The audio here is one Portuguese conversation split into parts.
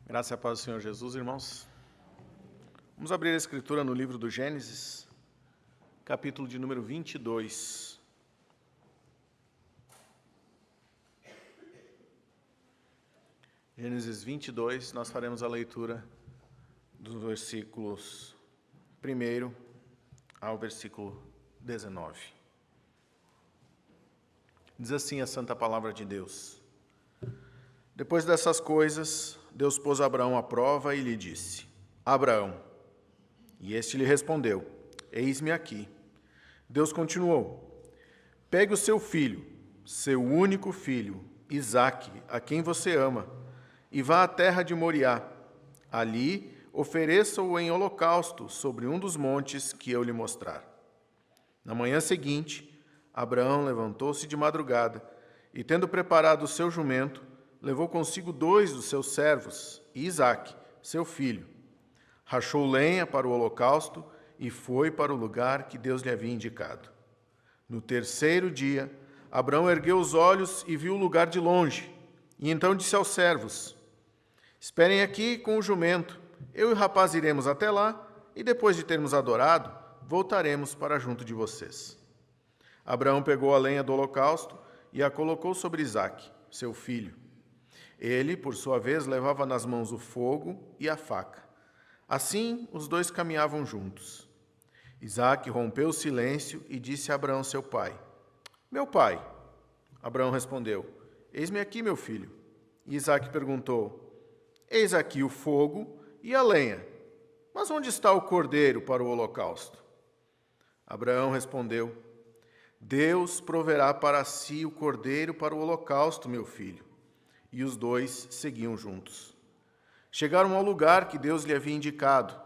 Graça e a paz do Senhor Jesus, irmãos. Vamos abrir a Escritura no livro do Gênesis, capítulo de número 22. Gênesis 22, nós faremos a leitura dos versículos 1 ao versículo 19. Diz assim a santa palavra de Deus. Depois dessas coisas, Deus pôs Abraão à prova e lhe disse: Abraão. E este lhe respondeu: Eis-me aqui. Deus continuou: Pegue o seu filho, seu único filho, Isaque, a quem você ama, e vá à terra de Moriá. Ali ofereça-o em holocausto sobre um dos montes que eu lhe mostrar. Na manhã seguinte, Abraão levantou-se de madrugada e, tendo preparado o seu jumento, levou consigo 2 dos seus servos e Isaque, seu filho. Rachou lenha para o holocausto e foi para o lugar que Deus lhe havia indicado. No terceiro dia, Abraão ergueu os olhos e viu o lugar de longe, e então disse aos servos: Esperem aqui com o jumento, eu e o rapaz iremos até lá, e depois de termos adorado, voltaremos para junto de vocês. Abraão pegou a lenha do holocausto e a colocou sobre Isaque, seu filho. Ele, por sua vez, levava nas mãos o fogo e a faca. Assim, os dois caminhavam juntos. Isaque rompeu o silêncio e disse a Abraão, seu pai: Meu pai. Abraão respondeu: Eis-me aqui, meu filho. E Isaque perguntou: Eis aqui o fogo e a lenha, mas onde está o cordeiro para o holocausto? Abraão respondeu: Deus proverá para si o cordeiro para o holocausto, meu filho. E os dois seguiam juntos. Chegaram ao lugar que Deus lhe havia indicado.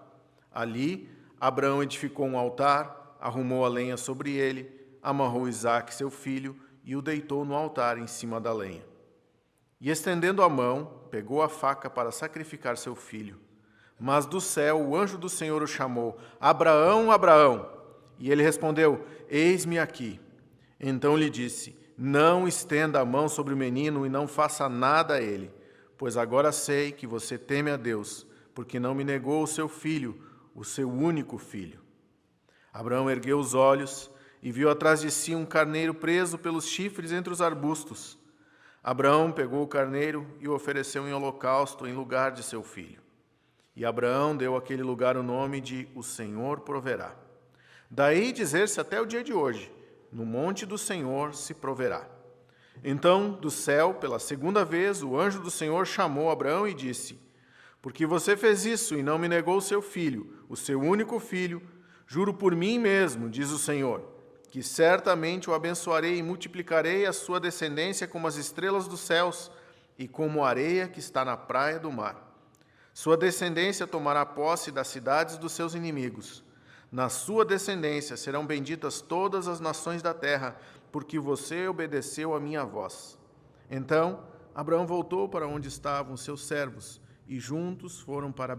Ali, Abraão edificou um altar, arrumou a lenha sobre ele, amarrou Isaque, seu filho, e o deitou no altar em cima da lenha. E estendendo a mão, pegou a faca para sacrificar seu filho. Mas do céu o anjo do Senhor o chamou: Abraão, Abraão! E ele respondeu: Eis-me aqui. Então lhe disse: Não estenda a mão sobre o menino e não faça nada a ele, pois agora sei que você teme a Deus, porque não me negou o seu filho, o seu único filho. Abraão ergueu os olhos e viu atrás de si um carneiro preso pelos chifres entre os arbustos. Abraão pegou o carneiro e o ofereceu em holocausto em lugar de seu filho. E Abraão deu àquele lugar o nome de O Senhor Proverá. Daí dizer-se até o dia de hoje: No monte do Senhor se proverá. Então, do céu, pela segunda vez, o anjo do Senhor chamou Abraão e disse: Porque você fez isso e não me negou o seu filho, o seu único filho, juro por mim mesmo, diz o Senhor, que certamente o abençoarei e multiplicarei a sua descendência como as estrelas dos céus e como a areia que está na praia do mar. Sua descendência tomará posse das cidades dos seus inimigos. Na sua descendência serão benditas todas as nações da terra, porque você obedeceu a minha voz. Então, Abraão voltou para onde estavam seus servos, e juntos foram para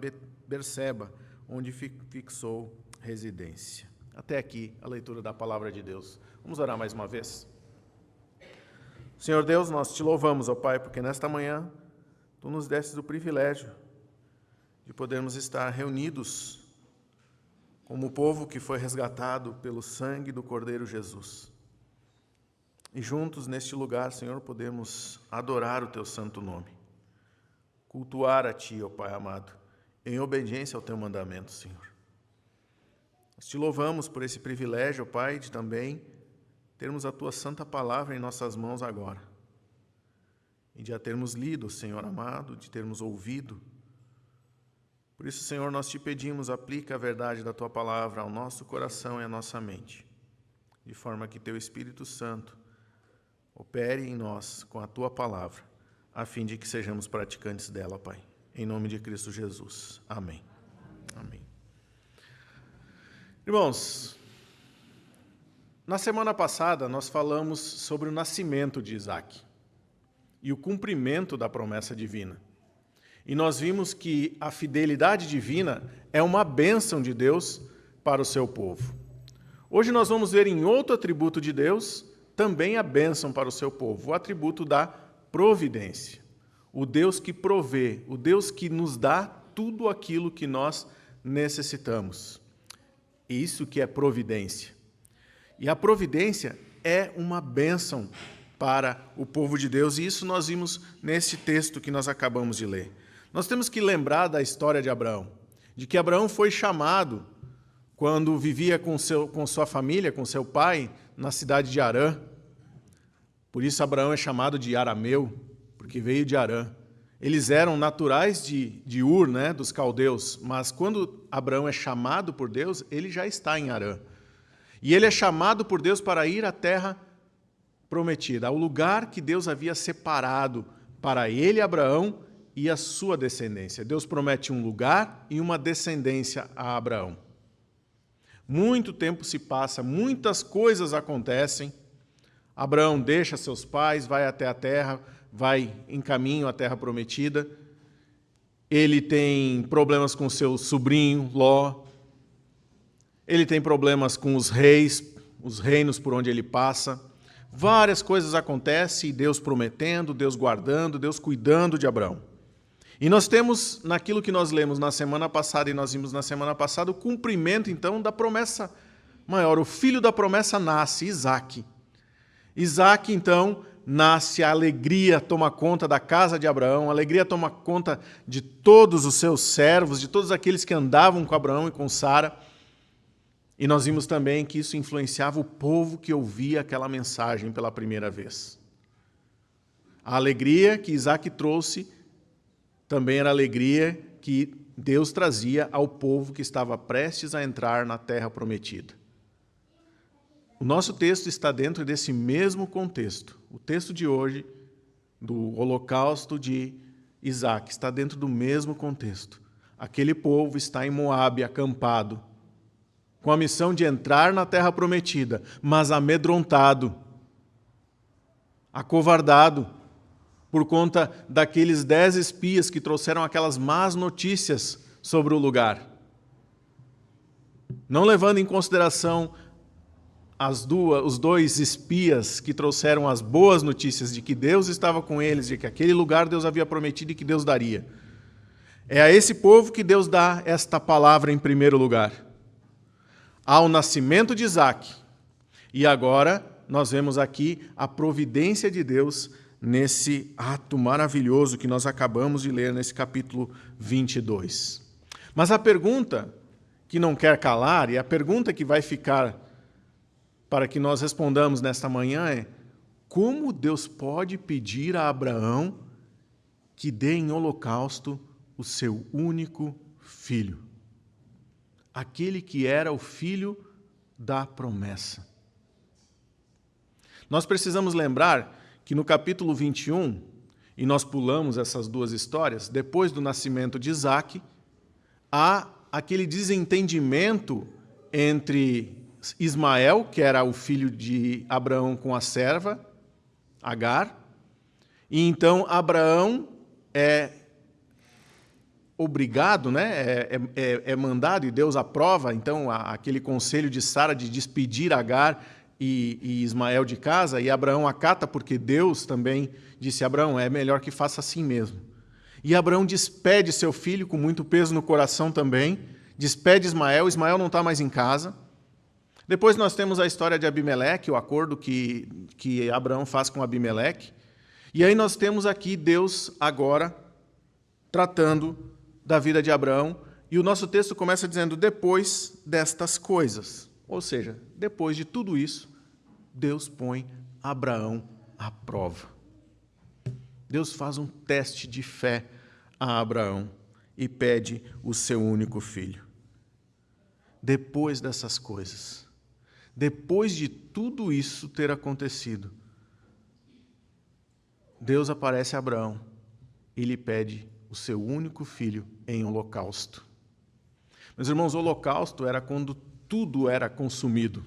Berseba, onde fixou residência. Até aqui a leitura da palavra de Deus. Vamos orar mais uma vez? Senhor Deus, nós te louvamos, ó Pai, porque nesta manhã Tu nos destes o privilégio de podermos estar reunidos como o povo que foi resgatado pelo sangue do Cordeiro Jesus. E juntos neste lugar, Senhor, podemos adorar o Teu santo nome, cultuar a Ti, ó Pai amado, em obediência ao Teu mandamento, Senhor. Nós te louvamos por esse privilégio, ó Pai, de também termos a Tua santa palavra em nossas mãos agora, e de a termos lido, Senhor amado, de termos ouvido. Por isso, Senhor, nós te pedimos, aplica a verdade da Tua palavra ao nosso coração e à nossa mente, de forma que Teu Espírito Santo opere em nós com a Tua palavra, a fim de que sejamos praticantes dela, Pai. Em nome de Cristo Jesus. Amém. Amém. Irmãos, na semana passada nós falamos sobre o nascimento de Isaque e o cumprimento da promessa divina. E nós vimos que a fidelidade divina é uma bênção de Deus para o seu povo. Hoje nós vamos ver em outro atributo de Deus também a bênção para o seu povo, o atributo da providência. o Deus que provê, o Deus que nos dá tudo aquilo que nós necessitamos. Isso que é providência. E a providência é uma bênção para o povo de Deus, e isso nós vimos nesse texto que nós acabamos de ler. Nós temos que lembrar da história de Abraão, de que Abraão foi chamado quando vivia com sua família, com seu pai, na cidade de Harã. Por isso Abraão é chamado de arameu, porque veio de Harã. Eles eram naturais de Ur, né, dos caldeus, mas quando Abraão é chamado por Deus, ele já está em Harã. E ele é chamado por Deus para ir à terra prometida, ao lugar que Deus havia separado para ele, Abraão, e a sua descendência. Deus promete um lugar e uma descendência a Abraão. Muito tempo se passa, muitas coisas acontecem. Abraão deixa seus pais, vai até a terra, vai em caminho à terra prometida. Ele tem problemas com seu sobrinho, Ló. Ele tem problemas com os reis, os reinos por onde ele passa. Várias coisas acontecem, e Deus prometendo, Deus guardando, Deus cuidando de Abraão. E nós temos, naquilo que nós lemos na semana passada, e nós vimos na semana passada, o cumprimento, então, da promessa maior. O filho da promessa nasce, Isaque. Isaque, então, nasce, a alegria toma conta da casa de Abraão, a alegria toma conta de todos os seus servos, de todos aqueles que andavam com Abraão e com Sara. E nós vimos também que isso influenciava o povo que ouvia aquela mensagem pela primeira vez. A alegria que Isaque trouxe também era a alegria que Deus trazia ao povo que estava prestes a entrar na terra prometida. O nosso texto está dentro desse mesmo contexto. O texto de hoje, do holocausto de Isaque, está dentro do mesmo contexto. Aquele povo está em Moabe, acampado, com a missão de entrar na terra prometida, mas amedrontado, acovardado, por conta daqueles 10 espias que trouxeram aquelas más notícias sobre o lugar. Não levando em consideração os 2 espias que trouxeram as boas notícias de que Deus estava com eles, de que aquele lugar Deus havia prometido e que Deus daria. É a esse povo que Deus dá esta palavra em primeiro lugar. Ao nascimento de Isaque. E agora nós vemos aqui a providência de Deus nesse ato maravilhoso que nós acabamos de ler nesse capítulo 22. Mas a pergunta que não quer calar, e a pergunta que vai ficar para que nós respondamos nesta manhã é: como Deus pode pedir a Abraão que dê em holocausto o seu único filho? Aquele que era o filho da promessa. Nós precisamos lembrar que no capítulo 21, e nós pulamos essas 2 histórias, depois do nascimento de Isaque, há aquele desentendimento entre Ismael, que era o filho de Abraão com a serva, Agar, e então Abraão é obrigado, né? é mandado, e Deus aprova, então, aquele conselho de Sara de despedir Agar e Ismael de casa, e Abraão acata, porque Deus também disse a Abraão, é melhor que faça assim mesmo. E Abraão despede seu filho, com muito peso no coração também, despede Ismael não está mais em casa. Depois nós temos a história de Abimeleque, o acordo que Abraão faz com Abimeleque, e aí nós temos aqui Deus agora tratando da vida de Abraão, e o nosso texto começa dizendo, depois destas coisas. Ou seja, depois de tudo isso, Deus põe Abraão à prova. Deus faz um teste de fé a Abraão e pede o seu único filho. Depois dessas coisas, depois de tudo isso ter acontecido, Deus aparece a Abraão e lhe pede o seu único filho em holocausto. Meus irmãos, o holocausto era quando tudo era consumido.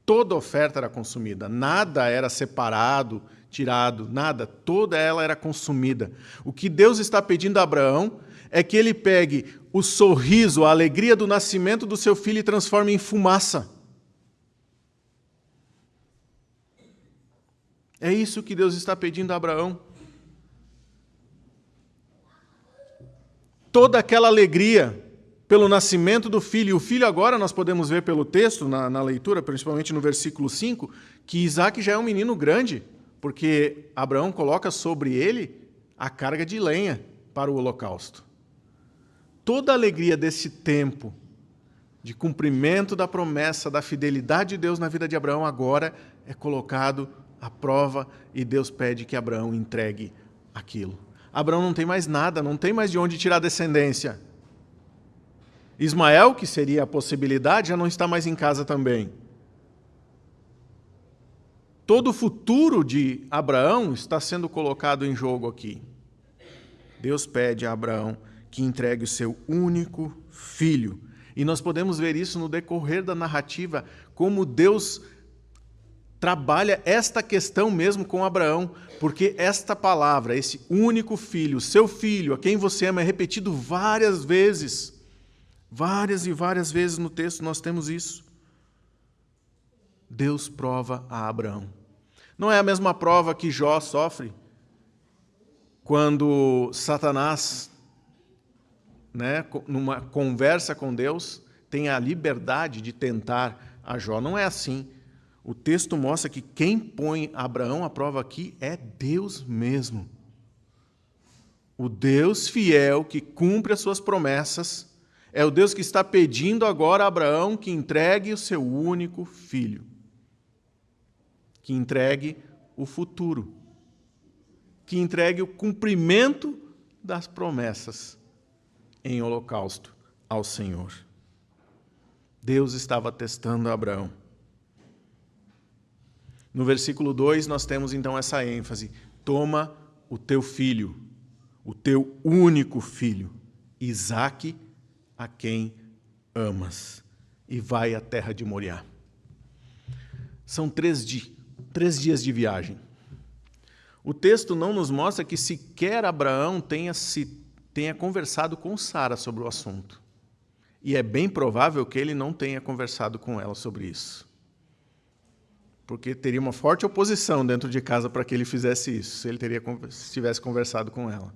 Toda oferta era consumida, nada era separado, tirado, nada, toda ela era consumida. O que Deus está pedindo a Abraão é que ele pegue o sorriso, a alegria do nascimento do seu filho e transforme em fumaça. É isso que Deus está pedindo a Abraão. toda aquela alegria pelo nascimento do filho. E o filho agora, nós podemos ver pelo texto, na leitura, principalmente no versículo 5, que Isaac já é um menino grande, porque Abraão coloca sobre ele a carga de lenha para o holocausto. Toda a alegria desse tempo de cumprimento da promessa, da fidelidade de Deus na vida de Abraão, agora é colocado à prova e Deus pede que Abraão entregue aquilo. Abraão não tem mais nada, não tem mais de onde tirar descendência. Ismael, que seria a possibilidade, já não está mais em casa também. Todo o futuro de Abraão está sendo colocado em jogo aqui. Deus pede a Abraão que entregue o seu único filho. E nós podemos ver isso no decorrer da narrativa, como Deus trabalha esta questão mesmo com Abraão, porque esta palavra, esse único filho, seu filho, a quem você ama, é repetido várias vezes. Várias e várias vezes no texto nós temos isso. Deus prova a Abraão. Não é a mesma prova que Jó sofre quando Satanás, numa conversa com Deus, tem a liberdade de tentar a Jó. Não é assim. O texto mostra que quem põe Abraão à prova aqui é Deus mesmo. O Deus fiel que cumpre as suas promessas é o Deus que está pedindo agora a Abraão que entregue o seu único filho. Que entregue o futuro. Que entregue o cumprimento das promessas em holocausto ao Senhor. Deus estava testando Abraão. No versículo 2 nós temos então essa ênfase. Toma o teu filho, o teu único filho, Isaque, a quem amas, e vai à terra de Moriá. São 3 dias de viagem. O texto não nos mostra que sequer Abraão tenha conversado com Sara sobre o assunto. E é bem provável que ele não tenha conversado com ela sobre isso. Porque teria uma forte oposição dentro de casa para que ele fizesse isso, se ele tivesse conversado com ela.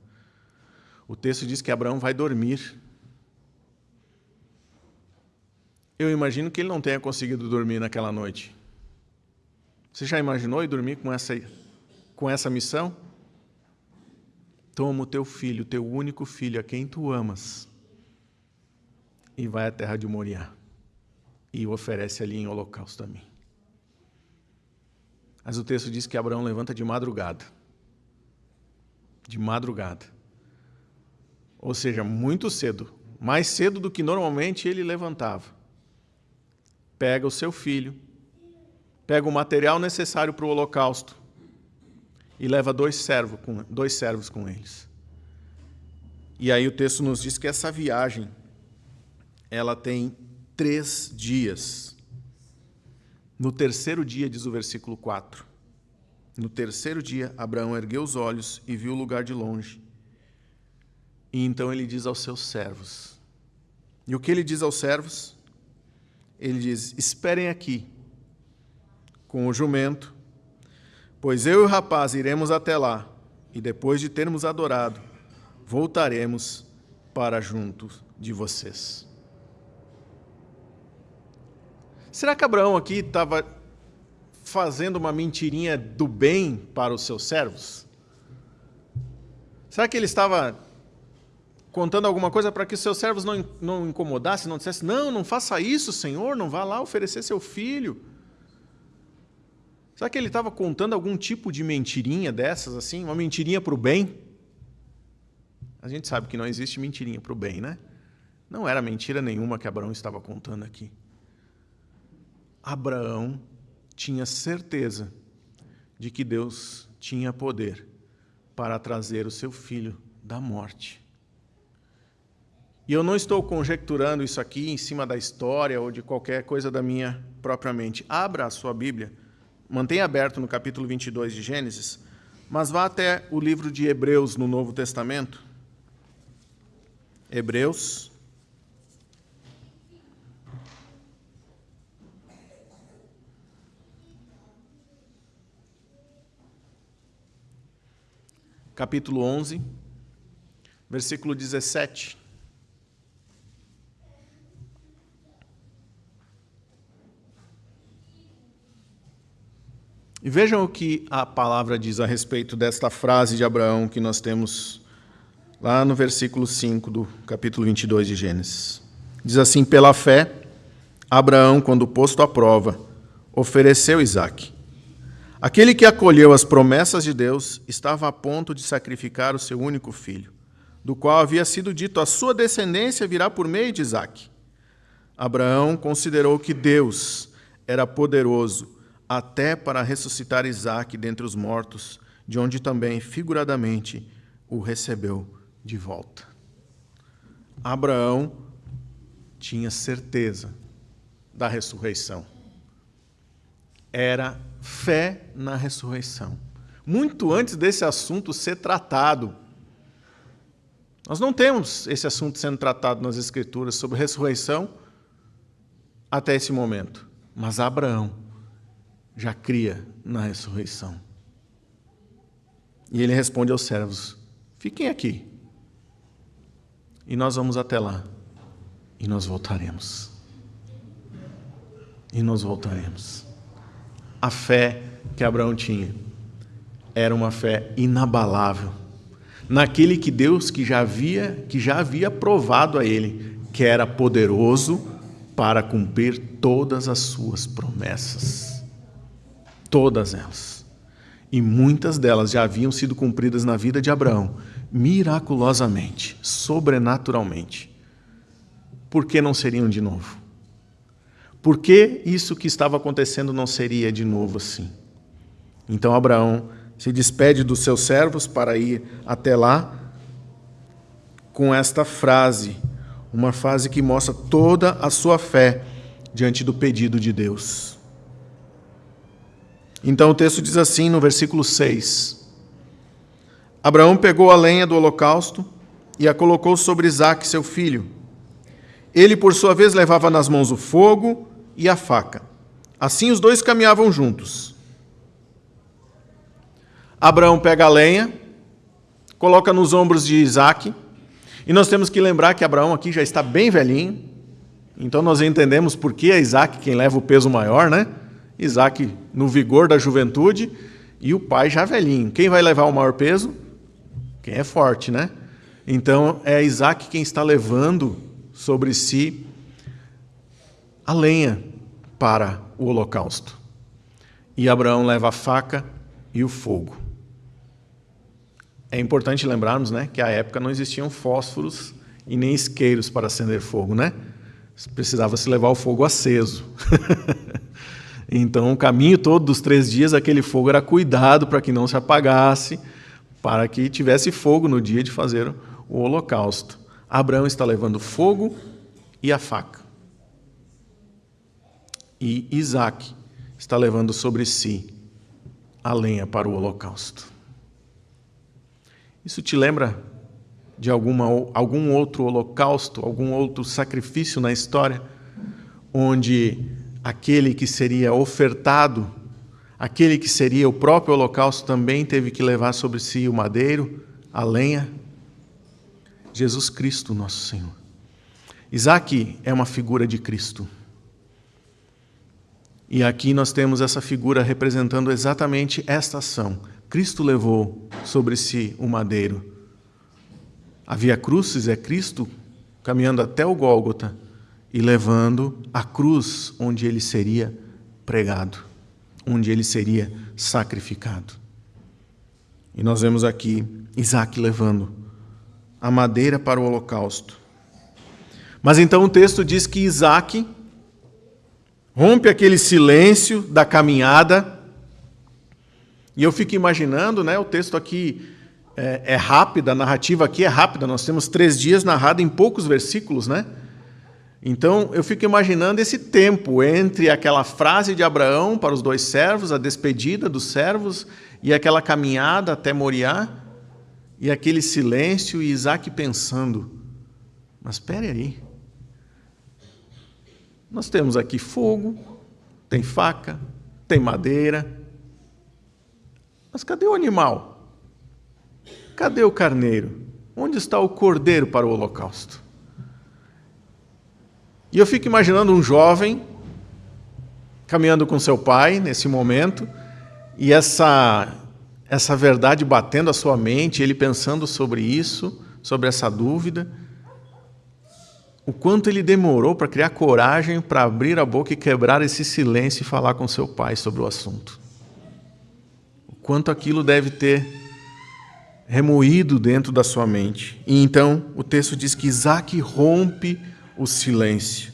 O texto diz que Abraão vai dormir. Eu imagino que ele não tenha conseguido dormir naquela noite. Você já imaginou ir dormir com essa missão? Toma o teu filho, o teu único filho, a quem tu amas, e vai à terra de Moriá, e o oferece ali em holocausto a mim. Mas o texto diz que Abraão levanta de madrugada. De madrugada. Ou seja, muito cedo. Mais cedo do que normalmente ele levantava. Pega o seu filho, pega o material necessário para o holocausto e leva 2 servos com eles. E aí o texto nos diz que essa viagem, ela tem 3 dias. No terceiro dia, diz o versículo 4, no terceiro dia, Abraão ergueu os olhos e viu o lugar de longe. E então ele diz aos seus servos. E o que ele diz aos servos? Ele diz, esperem aqui, com o jumento, pois eu e o rapaz iremos até lá, e depois de termos adorado, voltaremos para junto de vocês. Será que Abraão aqui estava fazendo uma mentirinha do bem para os seus servos? Será que ele estava contando alguma coisa para que os seus servos não incomodassem, não dissessem, não faça isso, Senhor, não vá lá oferecer seu filho? Será que ele estava contando algum tipo de mentirinha dessas, assim, uma mentirinha para o bem? A gente sabe que não existe mentirinha para o bem, né? Não era mentira nenhuma que Abraão estava contando aqui. Abraão tinha certeza de que Deus tinha poder para trazer o seu filho da morte. E eu não estou conjecturando isso aqui em cima da história ou de qualquer coisa da minha própria mente. Abra a sua Bíblia, mantenha aberto no capítulo 22 de Gênesis, mas vá até o livro de Hebreus no Novo Testamento. Hebreus. Capítulo 11, versículo 17. E vejam o que a palavra diz a respeito desta frase de Abraão que nós temos lá no versículo 5 do capítulo 22 de Gênesis. Diz assim: pela fé, Abraão, quando posto à prova, ofereceu Isaque. Aquele que acolheu as promessas de Deus estava a ponto de sacrificar o seu único filho, do qual havia sido dito: a sua descendência virá por meio de Isaque. Abraão considerou que Deus era poderoso até para ressuscitar Isaque dentre os mortos, de onde também, figuradamente, o recebeu de volta. Abraão tinha certeza da ressurreição. Era fé na ressurreição. Muito antes desse assunto ser tratado. Nós não temos esse assunto sendo tratado nas Escrituras sobre ressurreição até esse momento. Mas Abraão já cria na ressurreição. E ele responde aos servos: fiquem aqui. E nós vamos até lá. E nós voltaremos. E nós voltaremos. A fé que Abraão tinha era uma fé inabalável naquele que Deus que já havia provado a ele que era poderoso para cumprir todas as suas promessas. Todas elas. E muitas delas já haviam sido cumpridas na vida de Abraão, miraculosamente, sobrenaturalmente. Por que não seriam de novo? Por que isso que estava acontecendo não seria de novo assim? Então Abraão se despede dos seus servos para ir até lá com esta frase, uma frase que mostra toda a sua fé diante do pedido de Deus. Então o texto diz assim no versículo 6: Abraão pegou a lenha do holocausto e a colocou sobre Isaque, seu filho. Ele, por sua vez, levava nas mãos o fogo e a faca. Assim os dois caminhavam juntos. Abraão pega a lenha, coloca nos ombros de Isaque, e nós temos que lembrar que Abraão aqui já está bem velhinho, então nós entendemos por que é Isaque quem leva o peso maior, né? Isaque no vigor da juventude e o pai já velhinho. Quem vai levar o maior peso? Quem é forte, né? Então é Isaque quem está levando sobre si a lenha para o holocausto. E Abraão leva a faca e o fogo. É importante lembrarmos, né, que à época não existiam fósforos e nem isqueiros para acender fogo, né? Precisava se levar o fogo aceso. Então, o caminho todo dos 3 dias, aquele fogo era cuidado para que não se apagasse, para que tivesse fogo no dia de fazer o holocausto. Abraão está levando fogo e a faca. E Isaque está levando sobre si a lenha para o holocausto. Isso te lembra de algum outro holocausto, algum outro sacrifício na história, onde aquele que seria ofertado, aquele que seria o próprio holocausto, também teve que levar sobre si o madeiro, a lenha? Jesus Cristo, nosso Senhor. Isaque é uma figura de Cristo. E aqui nós temos essa figura representando exatamente esta ação. Cristo levou sobre si o madeiro. A Via Crucis é Cristo caminhando até o Gólgota e levando a cruz onde ele seria pregado, onde ele seria sacrificado. E nós vemos aqui Isaque levando a madeira para o holocausto. Mas então o texto diz que Isaque rompe aquele silêncio da caminhada. E eu fico imaginando, né, o texto aqui é rápido, a narrativa aqui é rápida, nós temos 3 dias narrado em poucos versículos, né? Então, eu fico imaginando esse tempo entre aquela frase de Abraão para os 2 servos, a despedida dos servos, e aquela caminhada até Moriá, e aquele silêncio, e Isaque pensando, mas espere aí, nós temos aqui fogo, tem faca, tem madeira, mas cadê o animal? Cadê o carneiro? Onde está o cordeiro para o holocausto? E eu fico imaginando um jovem caminhando com seu pai nesse momento, E essa verdade batendo a sua mente, ele pensando sobre isso, sobre essa dúvida, o quanto ele demorou para criar coragem para abrir a boca e quebrar esse silêncio e falar com seu pai sobre o assunto. O quanto aquilo deve ter remoído dentro da sua mente. E então o texto diz que Isaque rompe o silêncio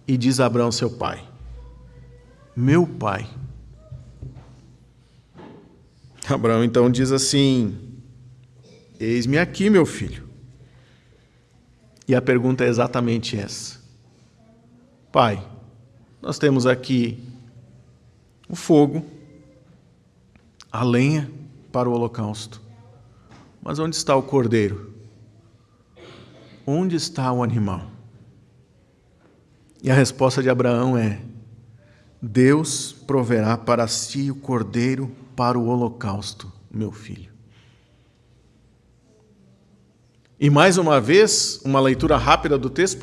e diz a Abraão, seu pai: meu pai. Abraão então diz assim: eis-me aqui, meu filho. E a pergunta é exatamente essa: pai, nós temos aqui o fogo, a lenha para o holocausto, mas onde está o cordeiro? Onde está o animal? E a resposta de Abraão é: Deus proverá para si o cordeiro para o holocausto, meu filho. E mais uma vez, uma leitura rápida do texto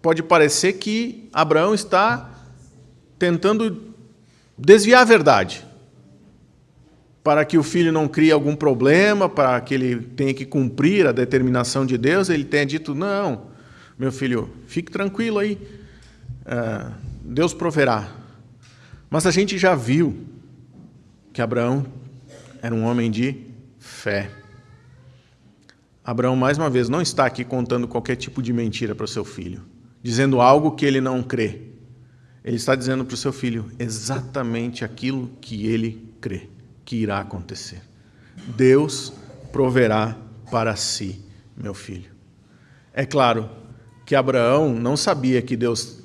pode parecer que Abraão está tentando desviar a verdade, para que o filho não crie algum problema, para que ele tenha que cumprir a determinação de Deus. Ele tenha dito: não, meu filho, fique tranquilo aí, Deus proverá. Mas a gente já viu que Abraão era um homem de fé. Abraão, mais uma vez, não está aqui contando qualquer tipo de mentira para o seu filho, dizendo algo que ele não crê. Ele está dizendo para o seu filho exatamente aquilo que ele crê que irá acontecer. Deus proverá para si, meu filho. É claro que Abraão não sabia que Deus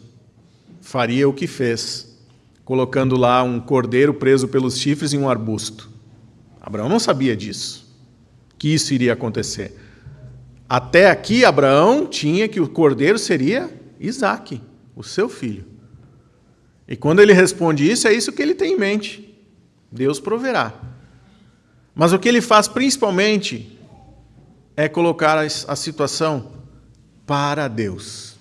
faria o que fez, colocando lá um cordeiro preso pelos chifres em um arbusto. Abraão não sabia disso, que isso iria acontecer. Até aqui, Abraão tinha que o cordeiro seria Isaque, o seu filho. E quando ele responde isso, é isso que ele tem em mente. Deus proverá. Mas o que ele faz principalmente é colocar a situação para Deus.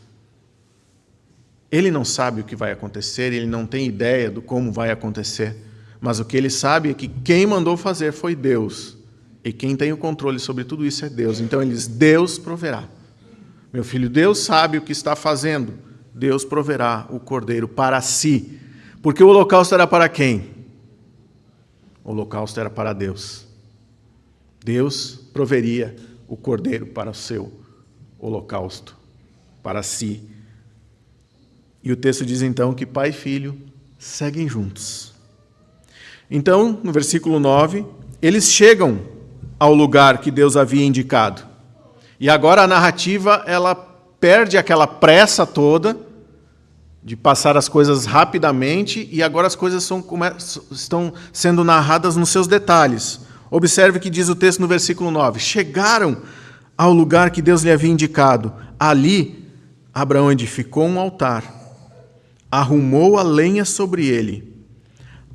Ele não sabe o que vai acontecer, ele não tem ideia do como vai acontecer, mas o que ele sabe é que quem mandou fazer foi Deus. E quem tem o controle sobre tudo isso é Deus. Então ele diz: Deus proverá. Meu filho, Deus sabe o que está fazendo. Deus proverá o cordeiro para si. Porque o holocausto era para quem? O holocausto era para Deus. Deus proveria o cordeiro para o seu holocausto, para si. E o texto diz então que pai e filho seguem juntos. Então, no versículo 9, eles chegam ao lugar que Deus havia indicado. E agora a narrativa, ela perde aquela pressa toda de passar as coisas rapidamente, e agora as coisas estão sendo narradas nos seus detalhes. Observe que diz o texto no versículo 9: chegaram ao lugar que Deus lhe havia indicado. Ali, Abraão edificou um altar, arrumou a lenha sobre ele,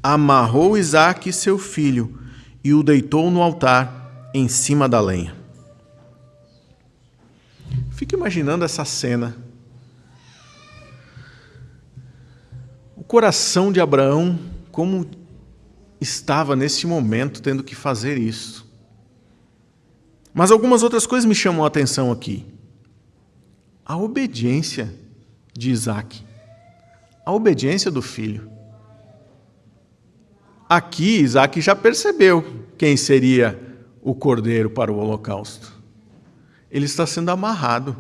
amarrou Isaque, seu filho, e o deitou no altar em cima da lenha. Fica imaginando essa cena. O coração de Abraão, como estava nesse momento tendo que fazer isso. Mas algumas outras coisas me chamam a atenção aqui. A obediência de Isaque. A obediência do filho. Aqui, Isaque já percebeu quem seria o cordeiro para o holocausto. Ele está sendo amarrado.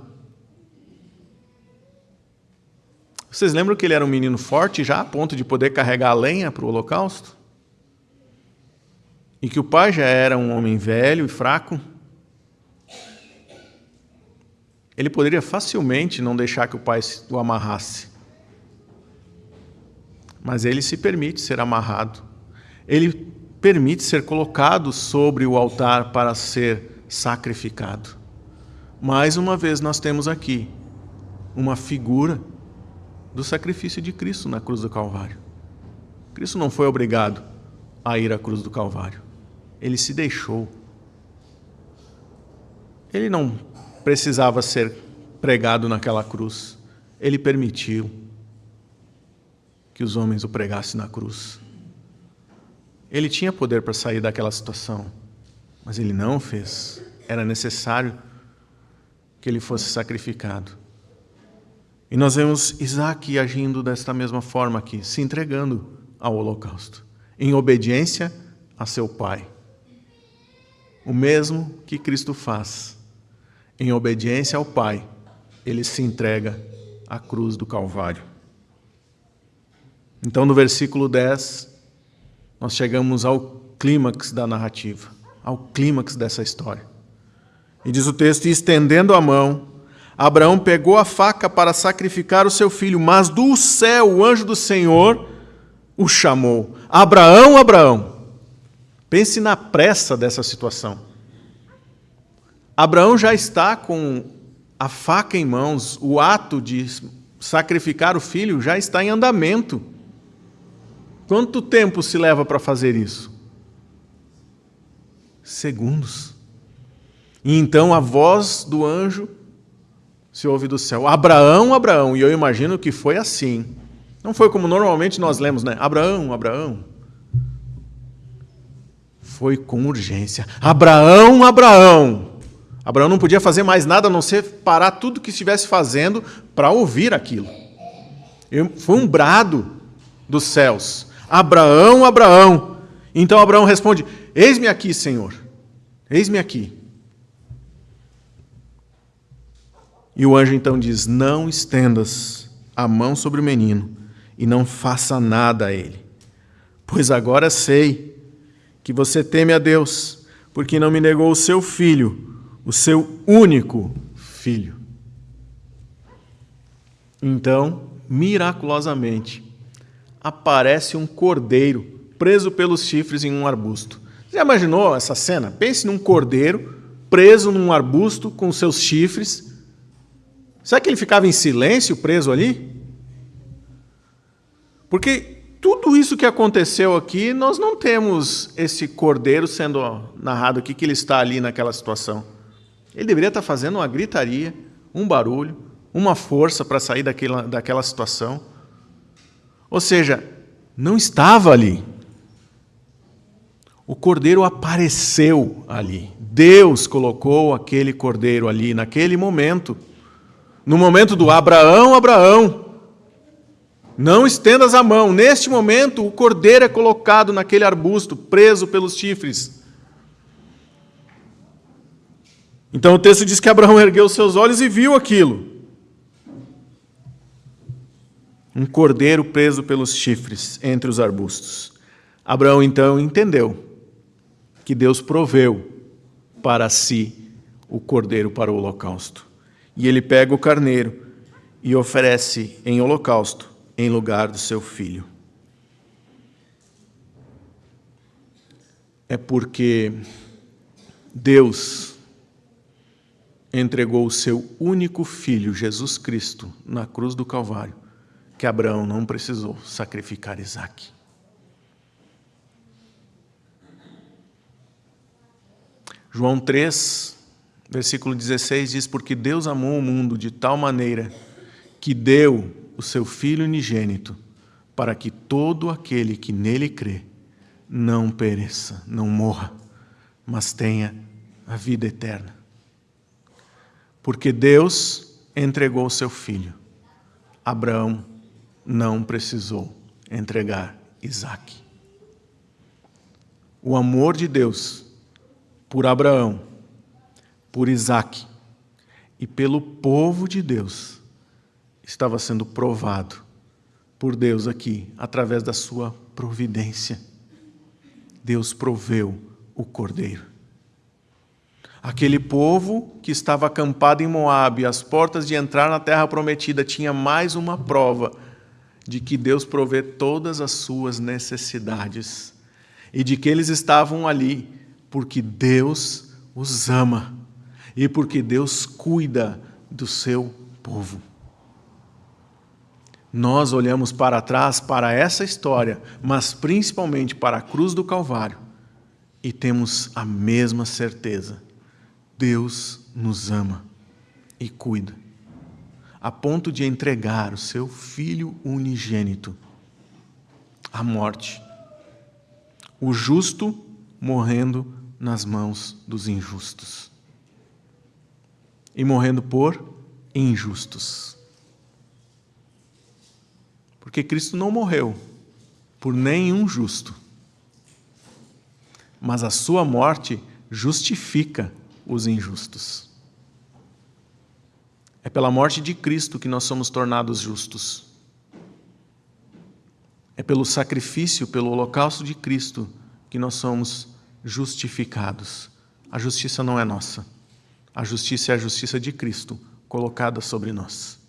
Vocês lembram que ele era um menino forte já, a ponto de poder carregar a lenha para o holocausto? E que o pai já era um homem velho e fraco? Ele poderia facilmente não deixar que o pai o amarrasse. Mas ele se permite ser amarrado. Ele permite ser colocado sobre o altar para ser sacrificado. Mais uma vez nós temos aqui uma figura do sacrifício de Cristo na cruz do Calvário. Cristo não foi obrigado a ir à cruz do Calvário. Ele se deixou. Ele não precisava ser pregado naquela cruz. Ele permitiu que os homens o pregassem na cruz. Ele tinha poder para sair daquela situação, mas ele não fez. Era necessário que ele fosse sacrificado. E nós vemos Isaac agindo desta mesma forma aqui, se entregando ao holocausto, em obediência a seu pai. O mesmo que Cristo faz. Em obediência ao Pai, ele se entrega à cruz do Calvário. Então, no versículo 10, nós chegamos ao clímax da narrativa, ao clímax dessa história. E diz o texto: e estendendo a mão, Abraão pegou a faca para sacrificar o seu filho, mas do céu o anjo do Senhor o chamou: Abraão, Abraão. Pense na pressa dessa situação. Abraão já está com a faca em mãos, o ato de sacrificar o filho já está em andamento. Quanto tempo se leva para fazer isso? Segundos. E então a voz do anjo se ouve do céu: Abraão, Abraão. E eu imagino que foi assim. Não foi como normalmente nós lemos, né? Abraão, Abraão. Foi com urgência. Abraão, Abraão. Abraão não podia fazer mais nada a não ser parar tudo que estivesse fazendo para ouvir aquilo. Foi um brado dos céus. Abraão, Abraão. Então Abraão responde: eis-me aqui, Senhor. Eis-me aqui. E o anjo então diz: não estendas a mão sobre o menino e não faça nada a ele. Pois agora sei que você teme a Deus, porque não me negou o seu filho, o seu único filho. Então, miraculosamente, aparece um cordeiro preso pelos chifres em um arbusto. Você já imaginou essa cena? Pense num cordeiro preso num arbusto com seus chifres. Será que ele ficava em silêncio preso ali? Porque tudo isso que aconteceu aqui, nós não temos esse cordeiro sendo narrado aqui, que ele está ali naquela situação. Ele deveria estar fazendo uma gritaria, um barulho, uma força para sair daquela situação. Ou seja, não estava ali. O cordeiro apareceu ali. Deus colocou aquele cordeiro ali naquele momento. No momento do Abraão, Abraão. Não estendas a mão. Neste momento, o cordeiro é colocado naquele arbusto, preso pelos chifres. Então o texto diz que Abraão ergueu seus olhos e viu aquilo. Um cordeiro preso pelos chifres entre os arbustos. Abraão então entendeu que Deus proveu para si o cordeiro para o holocausto. E ele pega o carneiro e oferece em holocausto em lugar do seu filho. É porque Deus entregou o seu único filho, Jesus Cristo, na cruz do Calvário, que Abraão não precisou sacrificar Isaque. João 3, versículo 16 diz: porque Deus amou o mundo de tal maneira que deu o seu Filho unigênito, para que todo aquele que nele crê não pereça, não morra, mas tenha a vida eterna. Porque Deus entregou o seu Filho. Abraão não precisou entregar Isaque. O amor de Deus por Abraão, por Isaque e pelo povo de Deus estava sendo provado por Deus aqui, através da sua providência. Deus proveu o cordeiro. Aquele povo que estava acampado em Moabe, às portas de entrar na terra prometida, tinha mais uma prova de que Deus provê todas as suas necessidades e de que eles estavam ali porque Deus os ama e porque Deus cuida do seu povo. Nós olhamos para trás, para essa história, mas principalmente para a cruz do Calvário, e temos a mesma certeza: Deus nos ama e cuida, a ponto de entregar o seu Filho unigênito à morte, o justo morrendo nas mãos dos injustos. E morrendo por injustos. Porque Cristo não morreu por nenhum justo. Mas a sua morte justifica os injustos. É pela morte de Cristo que nós somos tornados justos. É pelo sacrifício, pelo holocausto de Cristo que nós somos justificados. A justiça não é nossa. A justiça é a justiça de Cristo colocada sobre nós.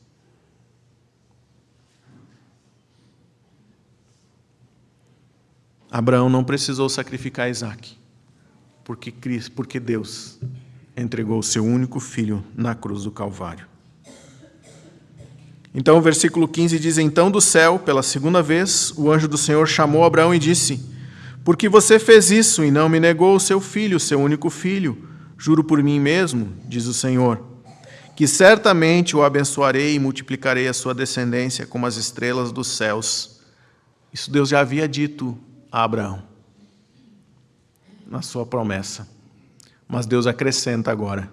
Abraão não precisou sacrificar Isaque, porque Deus entregou o seu único filho na cruz do Calvário. Então o versículo 15 diz: Então do céu, pela segunda vez, o anjo do Senhor chamou Abraão e disse: Por que você fez isso e não me negou o seu filho, o seu único filho? Juro por mim mesmo, diz o Senhor, que certamente o abençoarei e multiplicarei a sua descendência como as estrelas dos céus. Isso Deus já havia dito a Abraão, na sua promessa. Mas Deus acrescenta agora: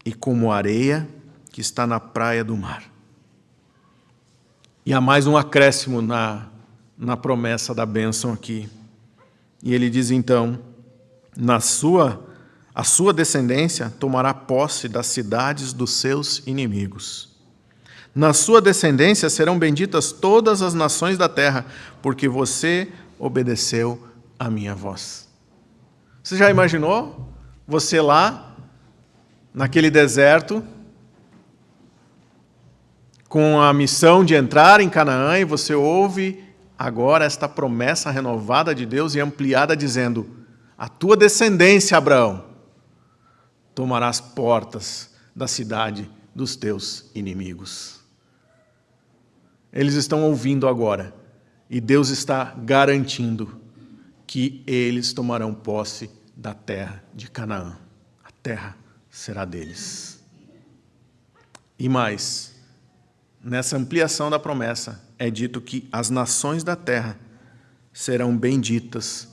e como a areia que está na praia do mar. E há mais um acréscimo na promessa da bênção aqui. E ele diz então: a sua descendência tomará posse das cidades dos seus inimigos. Na sua descendência serão benditas todas as nações da terra, porque você obedeceu a minha voz. Você já imaginou? Você lá, naquele deserto, com a missão de entrar em Canaã, e você ouve agora esta promessa renovada de Deus e ampliada, dizendo: a tua descendência, Abraão, tomará as portas da cidade dos teus inimigos. Eles estão ouvindo agora, e Deus está garantindo que eles tomarão posse da terra de Canaã. A terra será deles. E mais, nessa ampliação da promessa, é dito que as nações da terra serão benditas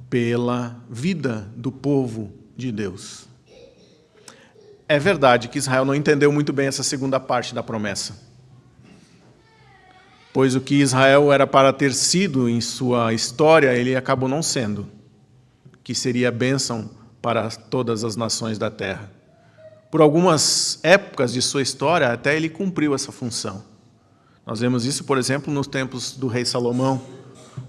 pela vida do povo de Deus. É verdade que Israel não entendeu muito bem essa segunda parte da promessa, pois o que Israel era para ter sido em sua história, ele acabou não sendo, que seria bênção para todas as nações da terra. Por algumas épocas de sua história, até ele cumpriu essa função. Nós vemos isso, por exemplo, nos tempos do rei Salomão,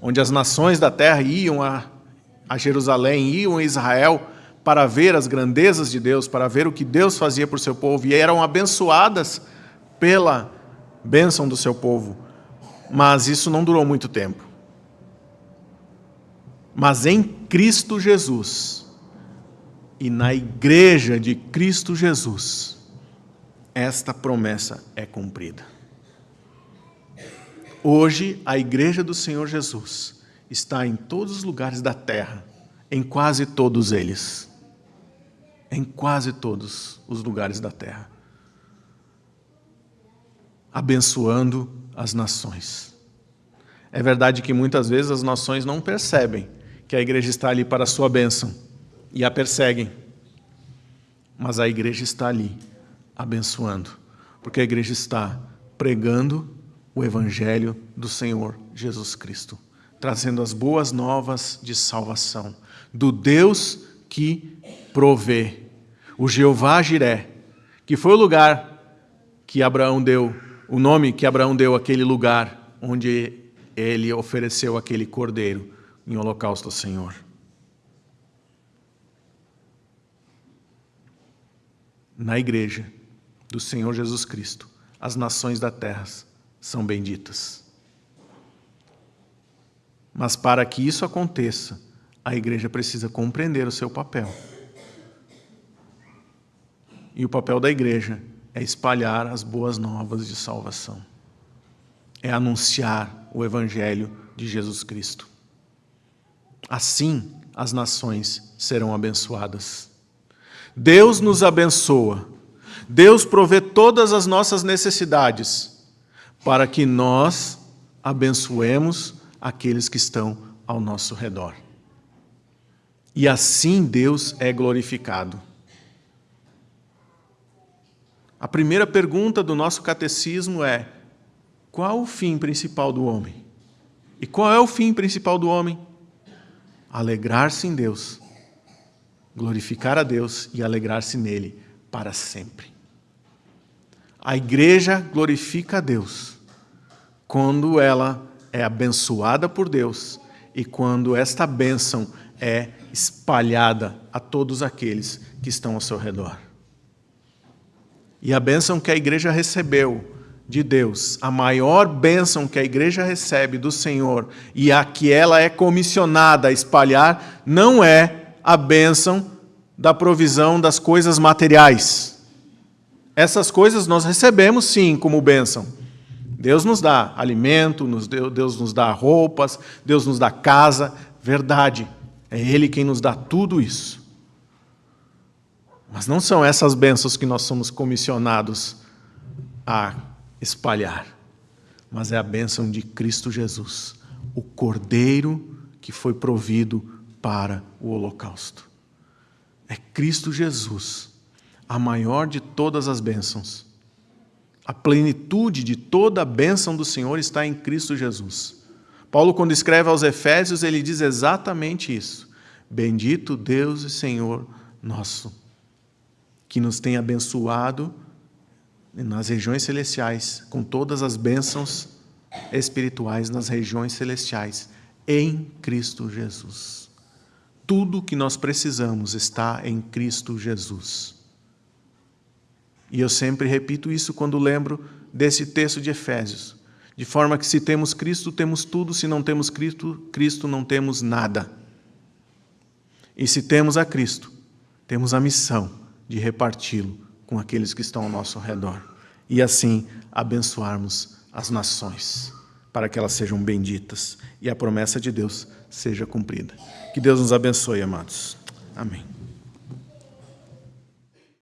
onde as nações da terra iam a Jerusalém, iam a Israel para ver as grandezas de Deus, para ver o que Deus fazia por seu povo, e eram abençoadas pela bênção do seu povo. Mas isso não durou muito tempo. Mas em Cristo Jesus, e na igreja de Cristo Jesus, esta promessa é cumprida. Hoje, a igreja do Senhor Jesus está em todos os lugares da terra, em quase todos eles. Em quase todos os lugares da terra. Abençoando as nações. É verdade que muitas vezes as nações não percebem que a igreja está ali para a sua bênção e a perseguem. Mas a igreja está ali, abençoando, porque a igreja está pregando o evangelho do Senhor Jesus Cristo, trazendo as boas novas de salvação, do Deus que provê, o Jeová Jiré, que foi o lugar que Abraão deu, o nome que Abraão deu àquele lugar onde ele ofereceu aquele cordeiro em holocausto ao Senhor. Na igreja do Senhor Jesus Cristo, as nações da terra são benditas. Mas para que isso aconteça, a igreja precisa compreender o seu papel. E o papel da igreja é espalhar as boas novas de salvação. É anunciar o evangelho de Jesus Cristo. Assim, as nações serão abençoadas. Deus nos abençoa. Deus provê todas as nossas necessidades para que nós abençoemos aqueles que estão ao nosso redor. E assim Deus é glorificado. A primeira pergunta do nosso catecismo é: qual o fim principal do homem? E qual é o fim principal do homem? Alegrar-se em Deus, glorificar a Deus e alegrar-se nele para sempre. A igreja glorifica a Deus quando ela é abençoada por Deus e quando esta bênção é espalhada a todos aqueles que estão ao seu redor. E a bênção que a igreja recebeu de Deus, a maior bênção que a igreja recebe do Senhor e a que ela é comissionada a espalhar, não é a bênção da provisão das coisas materiais. Essas coisas nós recebemos sim como bênção. Deus nos dá alimento, Deus nos dá roupas, Deus nos dá casa, verdade. É Ele quem nos dá tudo isso. Mas não são essas bênçãos que nós somos comissionados a espalhar, mas é a bênção de Cristo Jesus, o Cordeiro que foi provido para o holocausto. É Cristo Jesus, a maior de todas as bênçãos. A plenitude de toda a bênção do Senhor está em Cristo Jesus. Paulo, quando escreve aos Efésios, ele diz exatamente isso. Bendito Deus e Senhor nosso, que nos tem abençoado nas regiões celestiais, com todas as bênçãos espirituais nas regiões celestiais, em Cristo Jesus. Tudo que nós precisamos está em Cristo Jesus. E eu sempre repito isso quando lembro desse texto de Efésios, de forma que se temos Cristo, temos tudo, se não temos Cristo não temos nada. E se temos a Cristo, temos a missão de reparti-lo com aqueles que estão ao nosso redor. E assim abençoarmos as nações, para que elas sejam benditas e a promessa de Deus seja cumprida. Que Deus nos abençoe, amados. Amém.